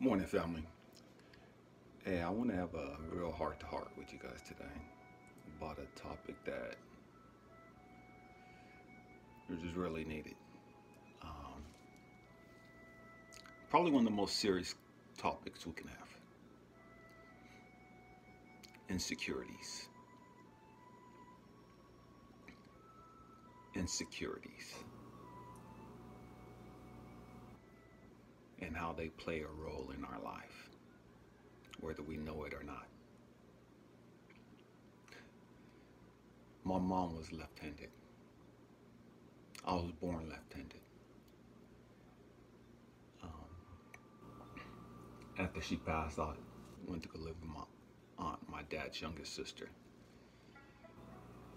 Morning, family. Hey, I want to have a real heart-to-heart with you guys today about a topic that is just really needed. Um, Probably one of the most serious topics we can have: insecurities. Insecurities, and how they play a role in our life, whether we know it or not. My mom was left-handed. I was born left-handed. After she passed, I went to go live with my aunt, my dad's youngest sister.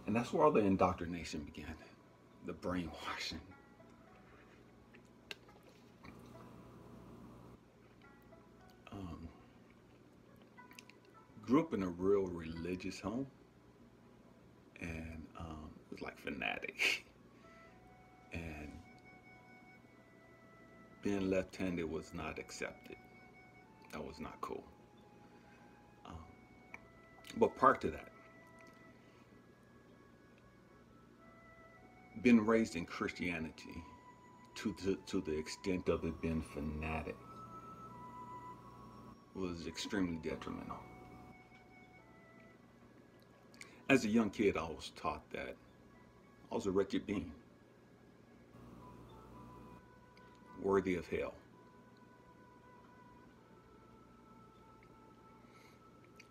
And that's where all the indoctrination began, the brainwashing. Um, Grew up in a real religious home, and it was like fanatic. And being left-handed was not accepted. That was not cool. Um, but prior to that, being raised in Christianity to the extent of it being fanatic was extremely detrimental. As a young kid, I was taught that I was a wretched being, worthy of hell.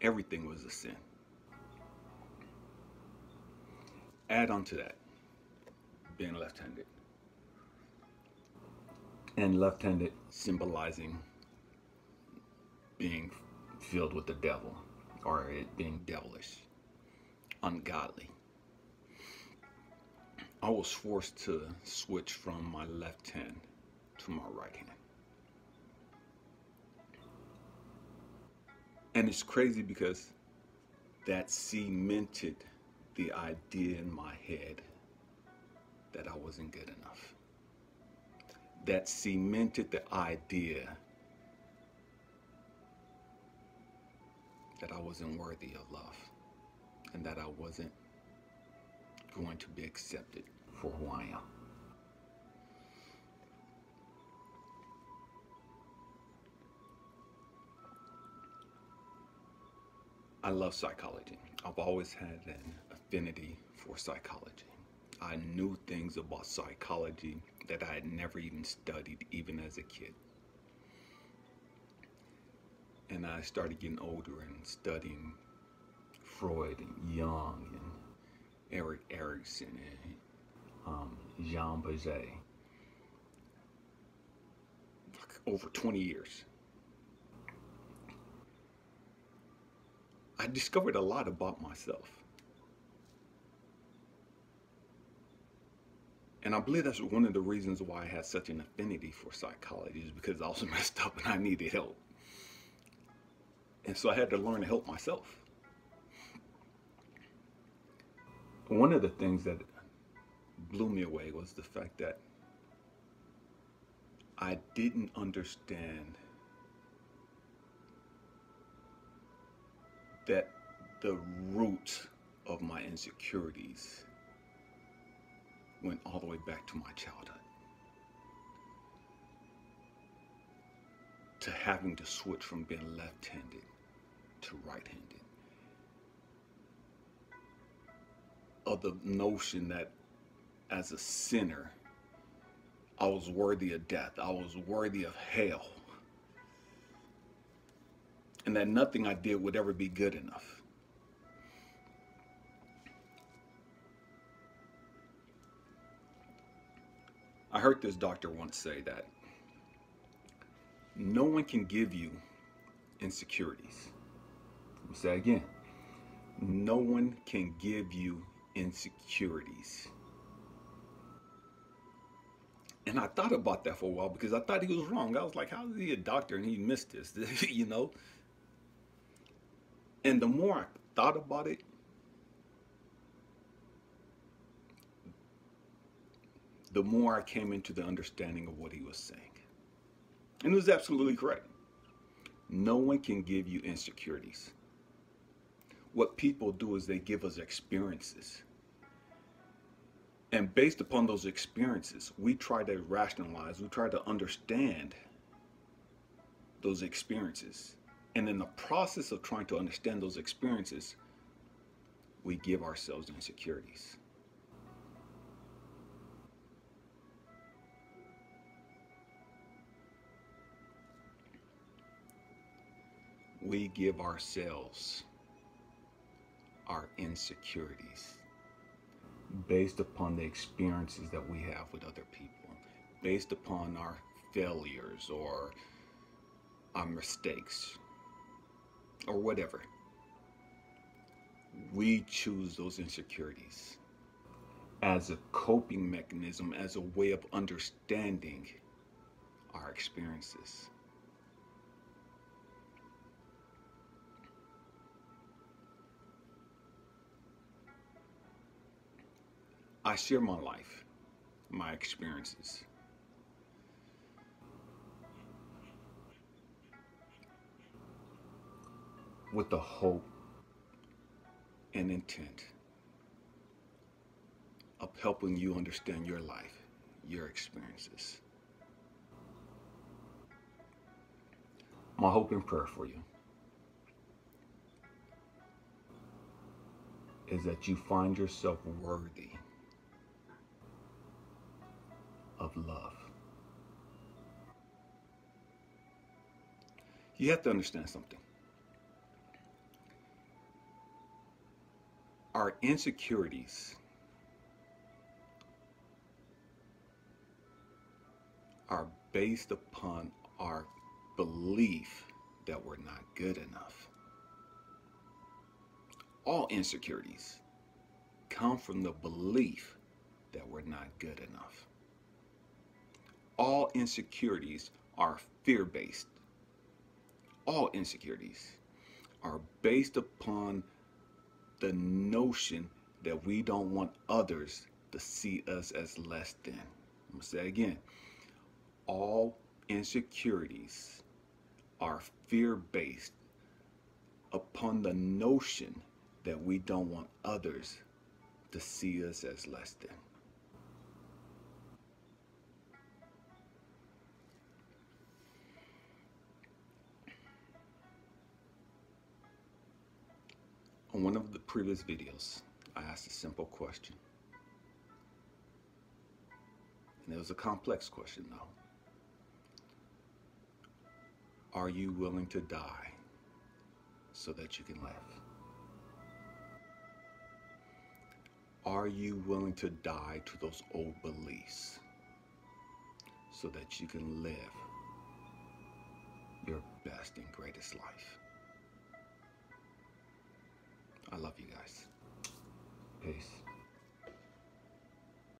Everything was a sin. Add on to that, being left-handed. And left-handed symbolizing being filled with the devil, or it being devilish, ungodly. I was forced to switch from my left hand to my right hand. And it's crazy because that cemented the idea in my head that I wasn't good enough. That cemented the idea that I wasn't worthy of love and that I wasn't going to be accepted for who I am. I love psychology. I've always had an affinity for psychology. I knew things about psychology that I had never even studied, even as a kid. And I started getting older and studying Freud and Jung and Erik Erikson and Jean Piaget. Over 20 years. I discovered a lot about myself. And I believe that's one of the reasons why I had such an affinity for psychology, is because I was messed up and I needed help. And so I had to learn to help myself. One of the things that blew me away was the fact that I didn't understand that the root of my insecurities went all the way back to my childhood. To having to switch from being left-handed to right-handed. Of the notion that as a sinner, I was worthy of death. I was worthy of hell. And that nothing I did would ever be good enough. I heard this doctor once say that no one can give you insecurities. Let me say again. No one can give you insecurities. And I thought about that for a while because I thought he was wrong. I was like, how is he a doctor and he missed this, you know? And the more I thought about it, the more I came into the understanding of what he was saying. And it was absolutely correct. No one can give you insecurities. What people do is they give us experiences. And based upon those experiences, we try to rationalize, we try to understand those experiences. And in the process of trying to understand those experiences, we give ourselves insecurities. We give ourselves our insecurities based upon the experiences that we have with other people, based upon our failures or our mistakes or whatever. We choose those insecurities as a coping mechanism, as a way of understanding our experiences. I share my life, my experiences, with the hope and intent of helping you understand your life, your experiences. My hope and prayer for you is that you find yourself worthy of love. You have to understand something. Our insecurities are based upon our belief that we're not good enough. All insecurities come from the belief that we're not good enough. All insecurities are fear based. All insecurities are based upon the notion that we don't want others to see us as less than. I'm going to say it again. All insecurities are fear based upon the notion that we don't want others to see us as less than. On one of the previous videos, I asked a simple question. And it was a complex question, though. Are you willing to die so that you can live? Are you willing to die to those old beliefs so that you can live your best and greatest life? I love you guys. Peace.